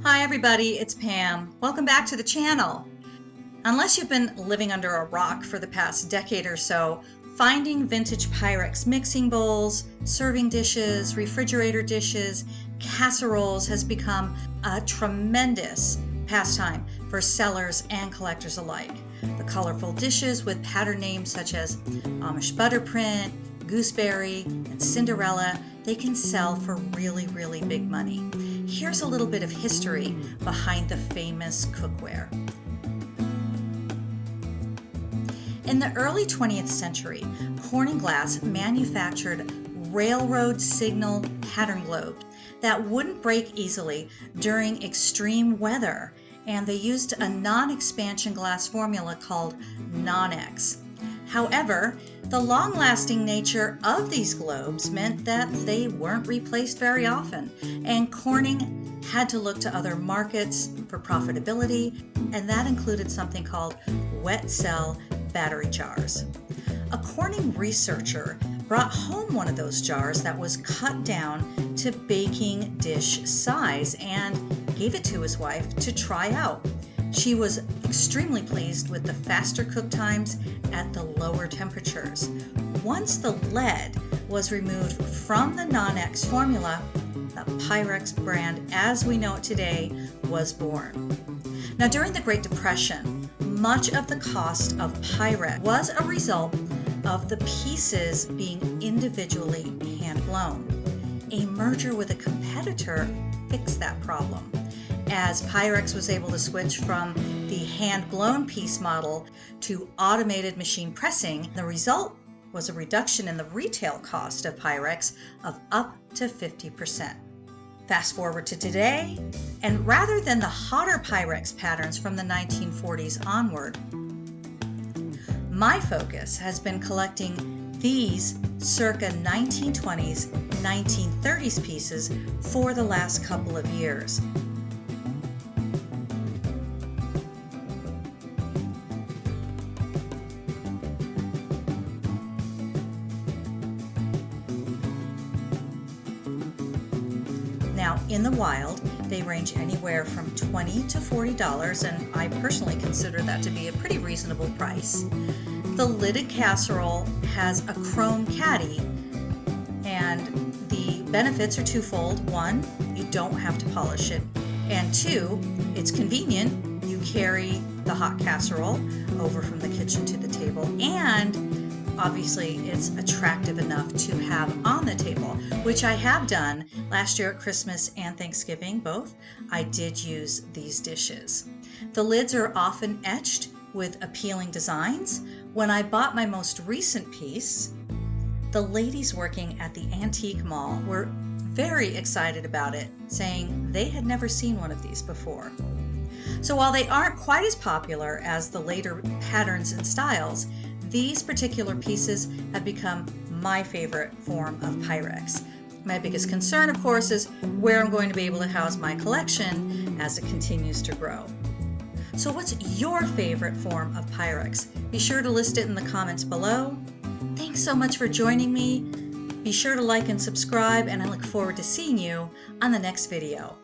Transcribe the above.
Hi everybody, it's Pam. Welcome back to the channel. Unless you've been living under a rock for the past decade or so, finding vintage Pyrex mixing bowls, serving dishes, refrigerator dishes, casseroles has become a tremendous pastime for sellers and collectors alike. The colorful dishes with pattern names such as Amish butterprint, gooseberry, and Cinderella, they can sell for really big money. Here's a little bit of history behind the famous cookware. In the early 20th century, Corning Glass manufactured railroad signal pattern globes that wouldn't break easily during extreme weather, and they used a non-expansion glass formula called non-X. However, the long-lasting nature of these globes meant that they weren't replaced very often, and Corning had to look to other markets for profitability, and that included something called wet cell battery jars. A Corning researcher brought home one of those jars that was cut down to baking dish size and gave it to his wife to try out. She was extremely pleased with the faster cook times at the lower temperatures. Once the lead was removed from the non-X formula, the Pyrex brand as we know it today was born. Now, during the Great Depression, much of the cost of Pyrex was a result of the pieces being individually hand-blown. A merger with a competitor fixed that problem, as Pyrex was able to switch from the hand-blown piece model to automated machine pressing. The result was a reduction in the retail cost of Pyrex of up to 50%. Fast forward to today, and rather than the hotter Pyrex patterns from the 1940s onward, my focus has been collecting these circa 1920s, 1930s pieces for the last couple of years. Now, in the wild, they range anywhere from $20 to $40, and I personally consider that to be a pretty reasonable price. The lidded casserole has a chrome caddy, and the benefits are twofold. One, you don't have to polish it, and two, it's convenient. You carry the hot casserole over from the kitchen to the table, and obviously it's attractive enough to have on the table, which I have done last year at Christmas and Thanksgiving both. I did use these dishes. The lids are often etched with appealing designs. When I bought my most recent piece, the ladies working at the antique mall were very excited about it, saying they had never seen one of these before. So while they aren't quite as popular as the later patterns and styles, these particular pieces have become my favorite form of Pyrex. My biggest concern, of course, is where I'm going to be able to house my collection as it continues to grow. So what's your favorite form of Pyrex? Be sure to list it in the comments below. Thanks so much for joining me. Be sure to like and subscribe, and I look forward to seeing you on the next video.